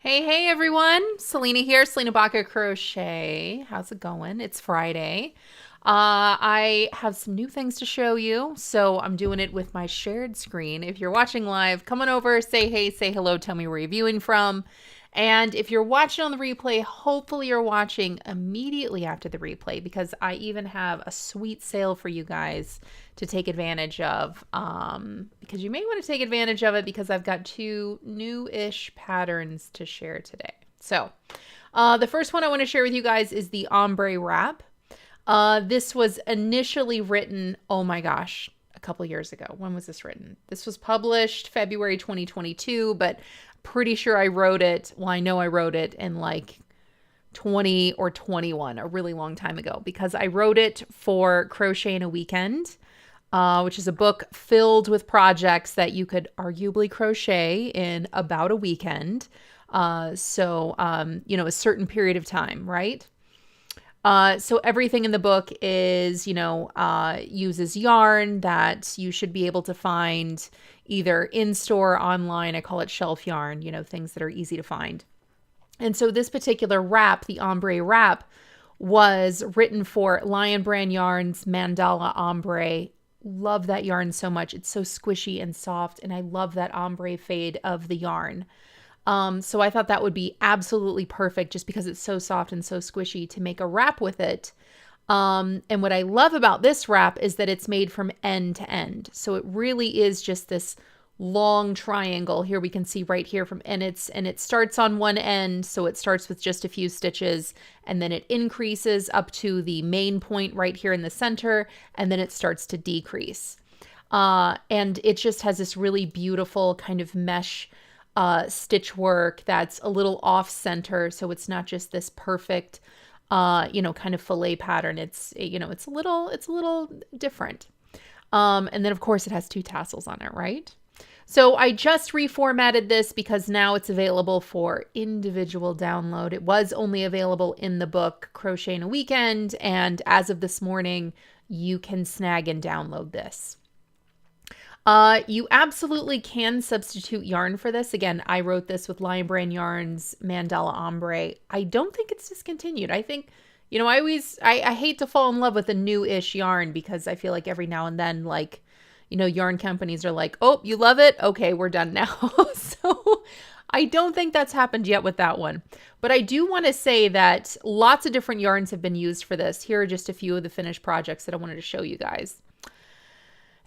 Hey everyone. Selena here, Selena Baca Crochet. How's it going? It's Friday. I have some new things to show you, so I'm doing it with my shared screen. If you're watching live, come on over, say hey, say hello, tell me where you're viewing from. And if you're watching on the replay, hopefully you're watching immediately after the replay because I even have a sweet sale for you guys to take advantage of. Because you may want to take advantage of it because I've got two new-ish patterns to share today. So the first one I want to share with you guys is the ombre wrap. This was initially written, oh my gosh, a couple years ago. When was this written? This was published February 2022, but pretty sure I wrote it. Well, I know I wrote it in like 20 or 21, a really long time ago, because I wrote it for Crochet in a Weekend, which is a book filled with projects that you could arguably crochet in about a weekend. A certain period of time, right? So everything in the book is, uses yarn that you should be able to find either in-store, online. I call it shelf yarn, things that are easy to find. And so this particular wrap, the ombre wrap, was written for Lion Brand Yarns Mandala Ombre. Love that yarn so much. It's so squishy and soft, and I love that ombre fade of the yarn. So I thought that would be absolutely perfect just because it's so soft and so squishy to make a wrap with it. And what I love about this wrap is that it's made from end to end. So it really is just this long triangle. Here we can see right here and it starts on one end. So it starts with just a few stitches and then it increases up to the main point right here in the center. And then it starts to decrease. And it just has this really beautiful kind of mesh stitch work that's a little off center. So it's not just this perfect, kind of fillet pattern. It's a little different. And then of course it has two tassels on it, right? So I just reformatted this because now it's available for individual download. It was only available in the book Crochet in a Weekend. And as of this morning, you can snag and download this. You absolutely can substitute yarn for this. Again, I wrote this with Lion Brand Yarns Mandala Ombre. I don't think it's discontinued. I think, I hate to fall in love with a new-ish yarn because I feel like every now and then, yarn companies are like, oh, you love it? Okay, we're done now. So I don't think that's happened yet with that one. But I do want to say that lots of different yarns have been used for this. Here are just a few of the finished projects that I wanted to show you guys.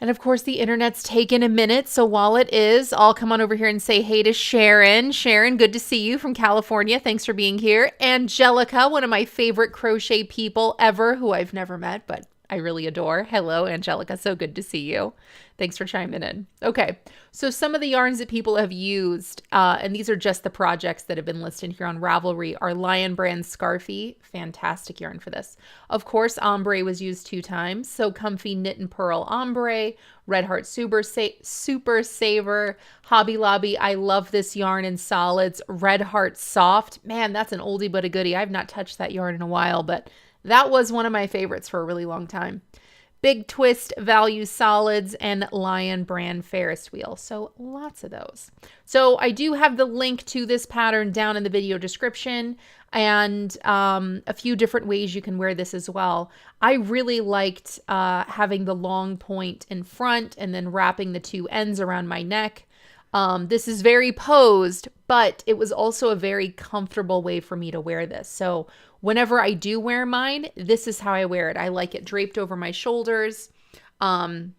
And of course, the internet's taken a minute. So while it is, I'll come on over here and say hey to Sharon. Sharon, good to see you from California. Thanks for being here. Angelica, one of my favorite crochet people ever who I've never met, but I really adore. Hello, Angelica. So good to see you. Thanks for chiming in. Okay, so some of the yarns that people have used, and these are just the projects that have been listed here on Ravelry, are Lion Brand Scarfie. Fantastic yarn for this. Of course, ombre was used 2 times. So Comfy Knit and Purl Ombre, Red Heart Super Saver, Hobby Lobby. I love this yarn in solids. Red Heart Soft. Man, that's an oldie but a goodie. I've not touched that yarn in a while, but that was one of my favorites for a really long time. Big Twist Value Solids and Lion Brand Ferris Wheel. So lots of those. So I do have the link to this pattern down in the video description and a few different ways you can wear this as well. I really liked having the long point in front and then wrapping the 2 ends around my neck. This is very posed, but it was also a very comfortable way for me to wear this. So whenever I do wear mine, this is how I wear it. I like it draped over my shoulders. And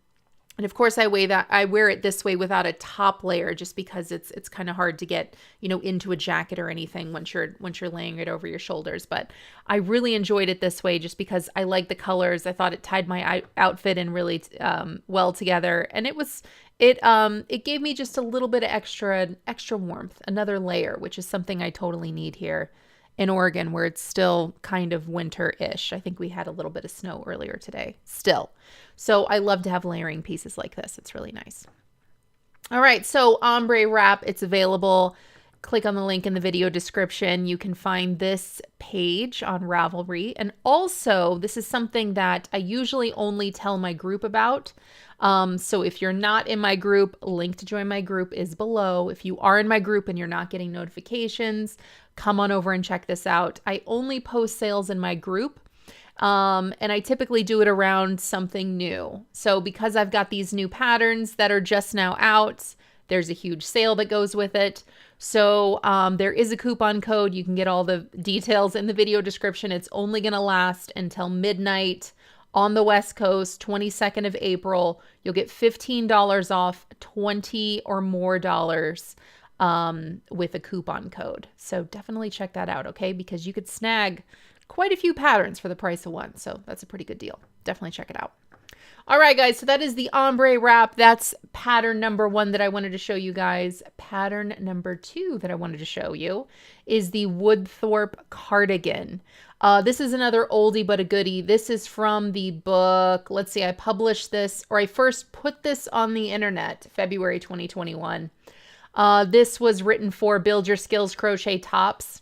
of course I wear it this way without a top layer just because it's kind of hard to get, into a jacket or anything once you're laying it over your shoulders. But I really enjoyed it this way just because I like the colors. I thought it tied my outfit in really well together, and it gave me just a little bit of extra warmth, another layer, which is something I totally need here in Oregon where it's still kind of winter-ish. I think we had a little bit of snow earlier today still. So I love to have layering pieces like this. It's really nice. All right, so ombre wrap, it's available click on the link in the video description. You can find this page on Ravelry. And also, this is something that I usually only tell my group about. So if you're not in my group, link to join my group is below. If you are in my group and you're not getting notifications, come on over and check this out. I only post sales in my group. And I typically do it around something new. So because I've got these new patterns that are just now out, there's a huge sale that goes with it. So there is a coupon code. You can get all the details in the video description. It's only going to last until midnight on the West Coast, 22nd of April. You'll get $15 off, 20 or more dollars with a coupon code. So definitely check that out, okay? Because you could snag quite a few patterns for the price of one. So that's a pretty good deal. Definitely check it out. All right, guys, so that is the ombre wrap. That's pattern number 1 that I wanted to show you guys. Pattern number 2 that I wanted to show you is the Woodthorpe cardigan. This is another oldie but a goodie. This is from the book. Let's see, I published this, or I first put this on the internet, February 2021. This was written for Build Your Skills Crochet Tops.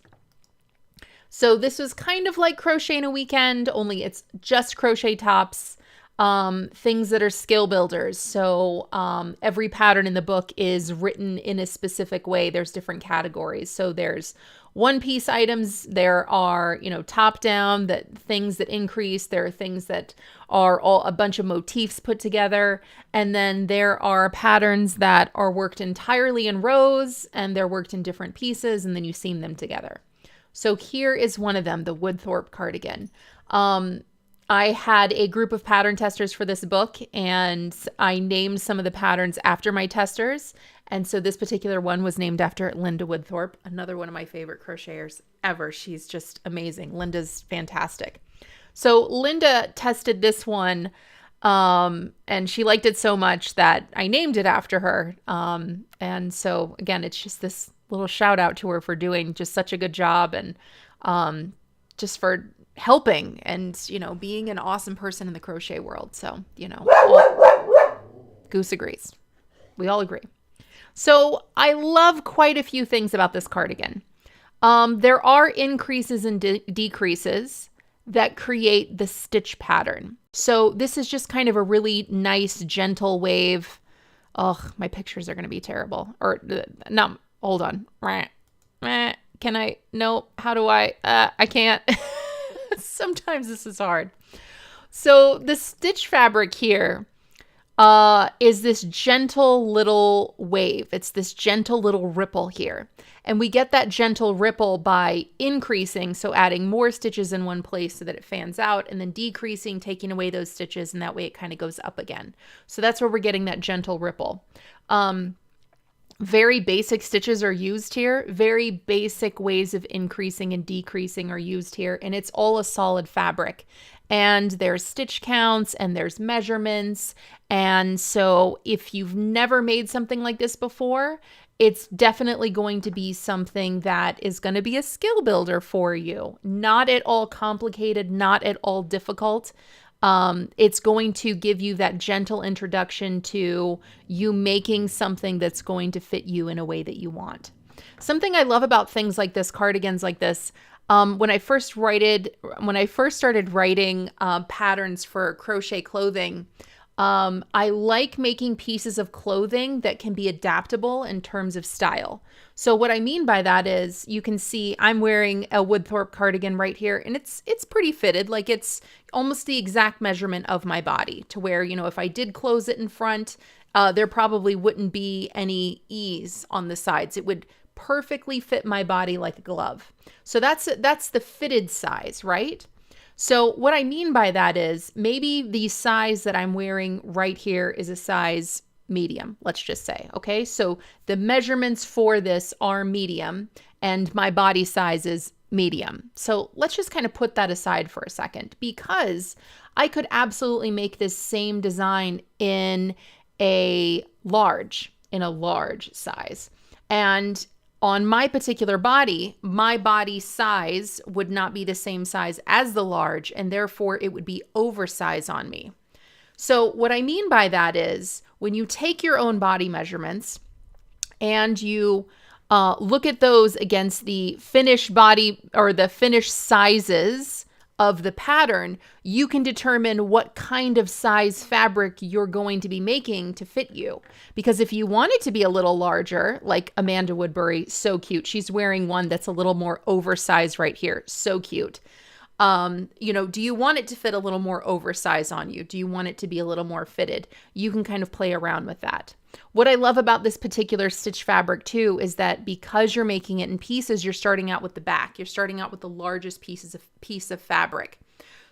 So this was kind of like Crochet in a Weekend, only it's just crochet tops. Things that are skill builders. So every pattern in the book is written in a specific way. There's different categories. So there's one-piece items. There are, top down, that things that increase. There are things that are all a bunch of motifs put together. And then there are patterns that are worked entirely in rows, and they're worked in different pieces, and then you seam them together. So here is one of them, the Woodthorpe cardigan. I had a group of pattern testers for this book, and I named some of the patterns after my testers. And so this particular one was named after Linda Woodthorpe, another one of my favorite crocheters ever. She's just amazing. Linda's fantastic. So Linda tested this one, and she liked it so much that I named it after her. And so again, it's just this little shout out to her for doing just such a good job, and just for helping and, being an awesome person in the crochet world. So, Goose agrees. We all agree. So I love quite a few things about this cardigan. There are increases and decreases that create the stitch pattern. So this is just kind of a really nice, gentle wave. Oh, my pictures are going to be terrible. Or no, hold on. Can I? No, how do I? I can't. Sometimes this is hard. So the stitch fabric here is this gentle little wave. It's this gentle little ripple here. And we get that gentle ripple by increasing, so adding more stitches in one place so that it fans out, and then decreasing, taking away those stitches, and that way it kind of goes up again. So that's where we're getting that gentle ripple. Very basic stitches are used here. Very basic ways of increasing and decreasing are used here. And it's all a solid fabric. And there's stitch counts and there's measurements. And so if you've never made something like this before, it's definitely going to be something that is going to be a skill builder for you. Not at all complicated, not at all difficult. It's going to give you that gentle introduction to you making something that's going to fit you in a way that you want. Something I love about things like this, cardigans like this, when I first started writing patterns for crochet clothing, I like making pieces of clothing that can be adaptable in terms of style. So what I mean by that is you can see I'm wearing a Woodthorpe cardigan right here, and it's pretty fitted. Like it's almost the exact measurement of my body to where, if I did close it in front, there probably wouldn't be any ease on the sides. It would perfectly fit my body like a glove. So that's the fitted size, right? So what I mean by that is maybe the size that I'm wearing right here is a size medium, let's just say, okay? So the measurements for this are medium and my body size is medium. So let's just kind of put that aside for a second, because I could absolutely make this same design in a large size. And on my particular body, my body size would not be the same size as the large, and therefore it would be oversized on me. So what I mean by that is when you take your own body measurements and you look at those against the finished body or the finished sizes of the pattern, you can determine what kind of size fabric you're going to be making to fit you. Because if you want it to be a little larger, like Amanda Woodbury, so cute. She's wearing one that's a little more oversized right here. So cute. Do you want it to fit a little more oversized on you? Do you want it to be a little more fitted? You can kind of play around with that. What I love about this particular stitch fabric too is that because you're making it in pieces, you're starting out with the back. You're starting out with the largest piece of fabric.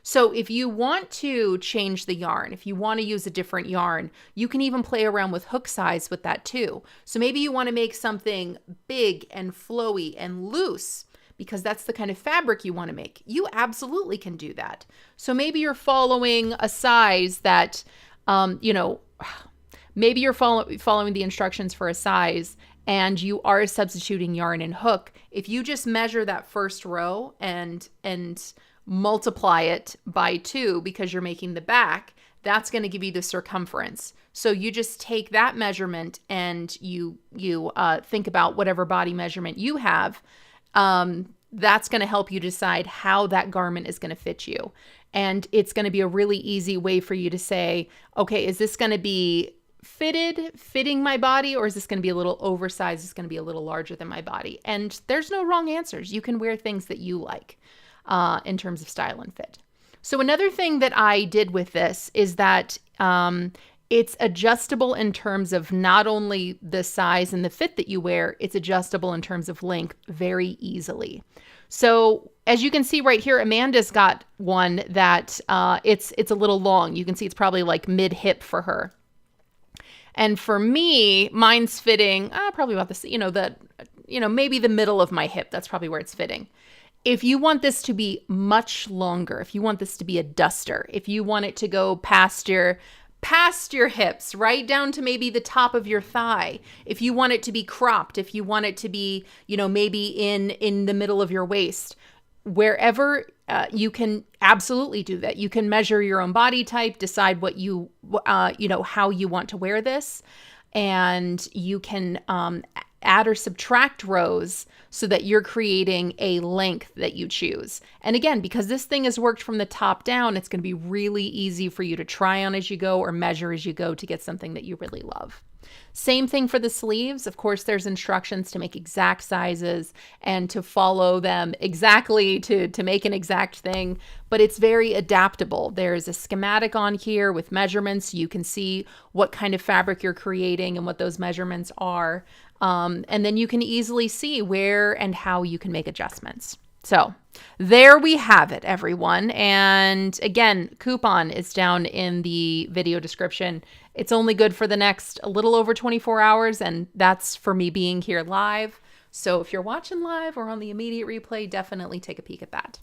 So if you want to change the yarn, if you want to use a different yarn, you can even play around with hook size with that too. So maybe you want to make something big and flowy and loose, because that's the kind of fabric you want to make. You absolutely can do that. So maybe you're following a size that, maybe you're following the instructions for a size and you are substituting yarn and hook. If you just measure that first row and multiply it by 2 because you're making the back, that's going to give you the circumference. So you just take that measurement and you think about whatever body measurement you have. That's going to help you decide how that garment is going to fit you. And it's going to be a really easy way for you to say, okay, is this going to be fitting my body, or is this going to be a little oversized? It's going to be a little larger than my body. And there's no wrong answers. You can wear things that you like in terms of style and fit. So another thing that I did with this is that it's adjustable in terms of not only the size and the fit that you wear, it's adjustable in terms of length very easily. So as you can see right here, Amanda's got one that it's a little long. You can see it's probably like mid-hip for her. And for me, mine's fitting probably about this, maybe the middle of my hip. That's probably where it's fitting. If you want this to be much longer, if you want this to be a duster, if you want it to go past your hips, right down to maybe the top of your thigh, if you want it to be cropped, if you want it to be, maybe in the middle of your waist, wherever, you can absolutely do that. You can measure your own body type, decide what how you want to wear this, and you can add or subtract rows so that you're creating a length that you choose. And again, because this thing is worked from the top down, it's going to be really easy for you to try on as you go or measure as you go to get something that you really love. Same thing for the sleeves. Of course, there's instructions to make exact sizes and to follow them exactly to make an exact thing, but it's very adaptable. There's a schematic on here with measurements. You can see what kind of fabric you're creating and what those measurements are. And then you can easily see where and how you can make adjustments. So there we have it, everyone. And again, coupon is down in the video description. It's only good for the next a little over 24 hours, and that's for me being here live. So if you're watching live or on the immediate replay, definitely take a peek at that.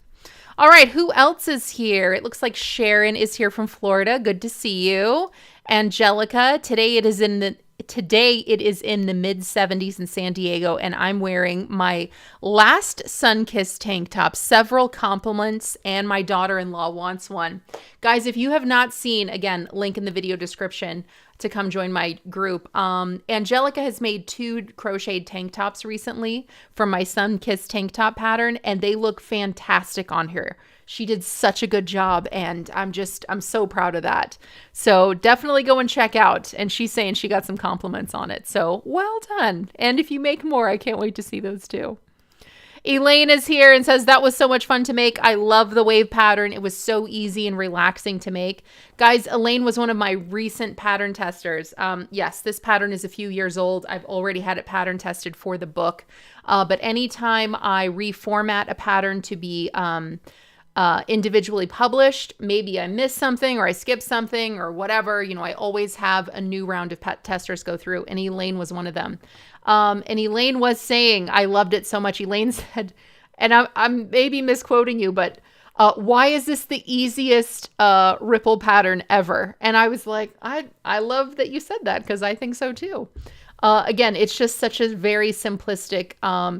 All right, who else is here? It looks like Sharon is here from Florida. Good to see you. Angelica, today it is in the mid-70s in San Diego, and I'm wearing my last Sunkissed tank top. Several compliments, and my daughter-in-law wants one. Guys, if you have not seen, again, link in the video description to come join my group. Angelica has made 2 crocheted tank tops recently from my Sunkissed tank top pattern, and they look fantastic on her. She did such a good job, and I'm so proud of that. So definitely go and check out. And she's saying she got some compliments on it. So well done. And if you make more, I can't wait to see those too. Elaine is here and says, that was so much fun to make. I love the wave pattern. It was so easy and relaxing to make. Guys, Elaine was one of my recent pattern testers. Yes, this pattern is a few years old. I've already had it pattern tested for the book. But anytime I reformat a pattern to be individually published, maybe I missed something or I skipped something or whatever, I always have a new round of testers go through, and Elaine was one of them. And Elaine was saying, I loved it so much. Elaine said, and I'm maybe misquoting you, but why is this the easiest ripple pattern ever? And I was like, I love that you said that, because I think so too. Again, it's just such a very simplistic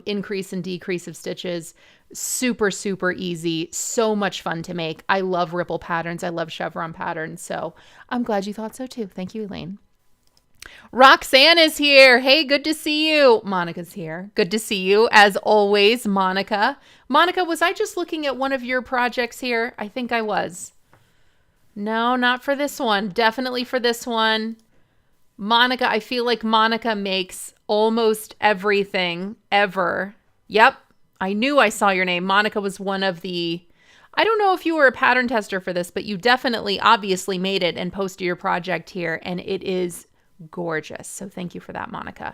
increase and decrease of stitches. Super, super easy. So much fun to make. I love ripple patterns. I love chevron patterns. So I'm glad you thought so too. Thank you, Elaine. Roxanne is here. Hey, good to see you. Monica's here. Good to see you as always, Monica. Monica, was I just looking at one of your projects here? I think I was. No, not for this one. Definitely for this one. Monica, I feel like Monica makes almost everything ever. Yep. I knew I saw your name. Monica was one of the, I don't know if you were a pattern tester for this, but you definitely obviously made it and posted your project here, and it is gorgeous. So thank you for that, Monica.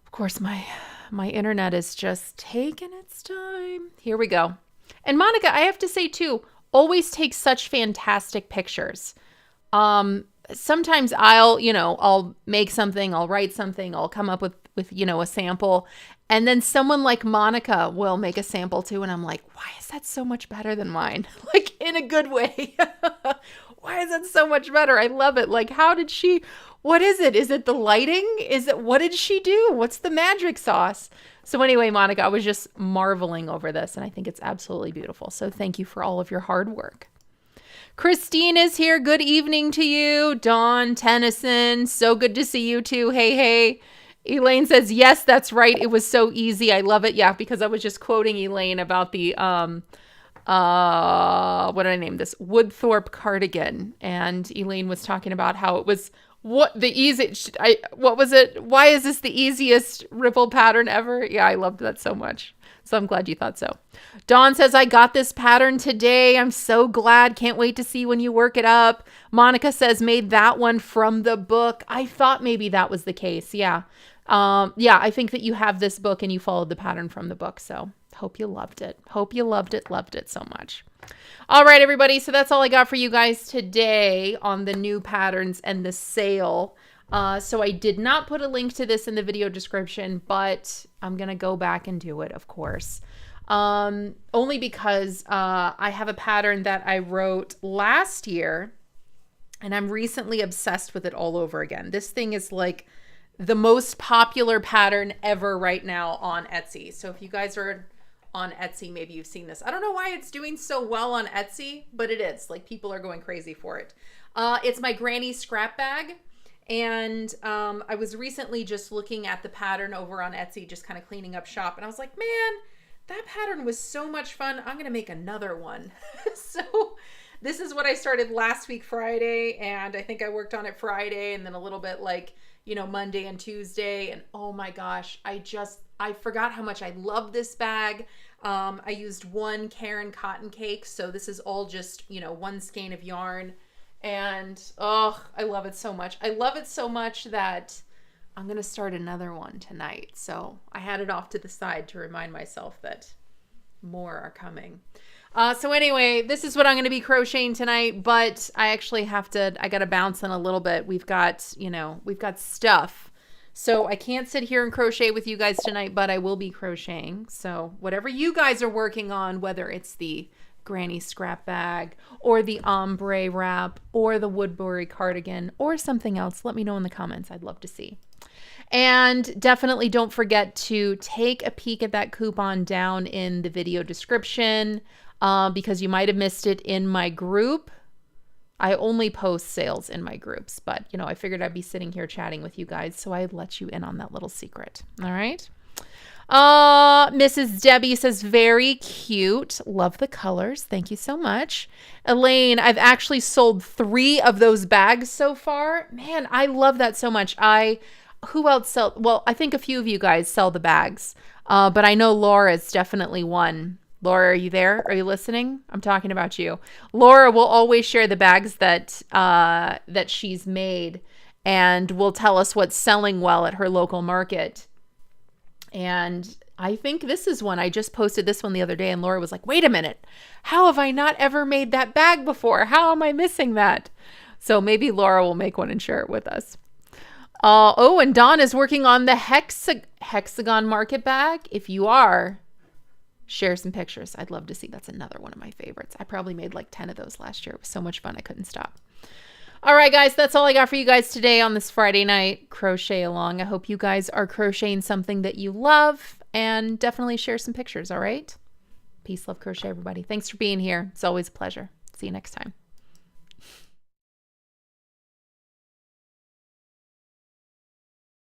Of course, my internet is just taking its time. Here we go. And Monica, I have to say too, always takes such fantastic pictures. Sometimes I'll make something, I'll write something, I'll come up with a sample. And then someone like Monica will make a sample too. And I'm like, why is that so much better than mine? Like in a good way. Why is that so much better? I love it. Like, what is it? Is it the lighting? What did she do? What's the magic sauce? So anyway, Monica, I was just marveling over this, and I think it's absolutely beautiful. So thank you for all of your hard work. Christine is here. Good evening to you. Dawn Tennyson, so good to see you too. Hey, hey. Elaine says, yes, that's right. It was so easy. I love it. Yeah, because I was just quoting Elaine about the, what did I name this? Woodthorpe cardigan. And Elaine was talking about how it was what was it? Why is this the easiest ripple pattern ever? Yeah, I loved that so much. So I'm glad you thought so. Dawn says, I got this pattern today. I'm so glad. Can't wait to see when you work it up. Monica says, made that one from the book. I thought maybe that was the case. Yeah. I think that you have this book and you followed the pattern from the book. So hope you loved it. Hope you loved it so much. All right, everybody. So that's all I got for you guys today on the new patterns and the sale. So I did not put a link to this in the video description, but I'm going to go back and do it, of course. Only because I have a pattern that I wrote last year and I'm recently obsessed with it all over again. This thing is like the most popular pattern ever right now on Etsy. So if you guys are on Etsy, maybe you've seen this. I don't know why it's doing so well on Etsy, but it is. Like, people are going crazy for it. It's my granny scrap bag. And I was recently just looking at the pattern over on Etsy, just kind of cleaning up shop. And I was like, man, that pattern was so much fun. I'm going to make another one. So this is what I started last week, Friday. And I think I worked on it Friday and then a little bit like, Monday and Tuesday. And oh my gosh, I forgot how much I love this bag. I used one Caron cotton cake. So this is all just, one skein of yarn. And oh, I love it so much. I love it so much that I'm going to start another one tonight. So I had it off to the side to remind myself that more are coming. So anyway, this is what I'm going to be crocheting tonight, but I actually I got to bounce in a little bit. We've got stuff. So I can't sit here and crochet with you guys tonight, but I will be crocheting. So whatever you guys are working on, whether it's the granny scrap bag or the ombre wrap or the Woodbury cardigan or something else, let me know in the comments. I'd love to see. And definitely don't forget to take a peek at that coupon down in the video description because you might have missed it in my group. I only post sales in my groups, but I figured I'd be sitting here chatting with you guys, so I'd let you in on that little secret. All right. Mrs. Debbie says, very cute. Love the colors. Thank you so much. Elaine, I've actually sold 3 of those bags so far. Man, I love that so much. Who else sell? Well, I think a few of you guys sell the bags, but I know Laura is definitely one. Laura, are you there? Are you listening? I'm talking about you. Laura will always share the bags that she's made and will tell us what's selling well at her local market. And I think this is one. I just posted this one the other day and Laura was like, wait a minute. How have I not ever made that bag before? How am I missing that? So maybe Laura will make one and share it with us. And Dawn is working on the hexagon market bag. If you are, share some pictures. I'd love to see. That's another one of my favorites. I probably made like 10 of those last year. It was so much fun. I couldn't stop. All right, guys, that's all I got for you guys today on this Friday night crochet along. I hope you guys are crocheting something that you love and definitely share some pictures. All right. Peace, love, crochet, everybody. Thanks for being here. It's always a pleasure. See you next time.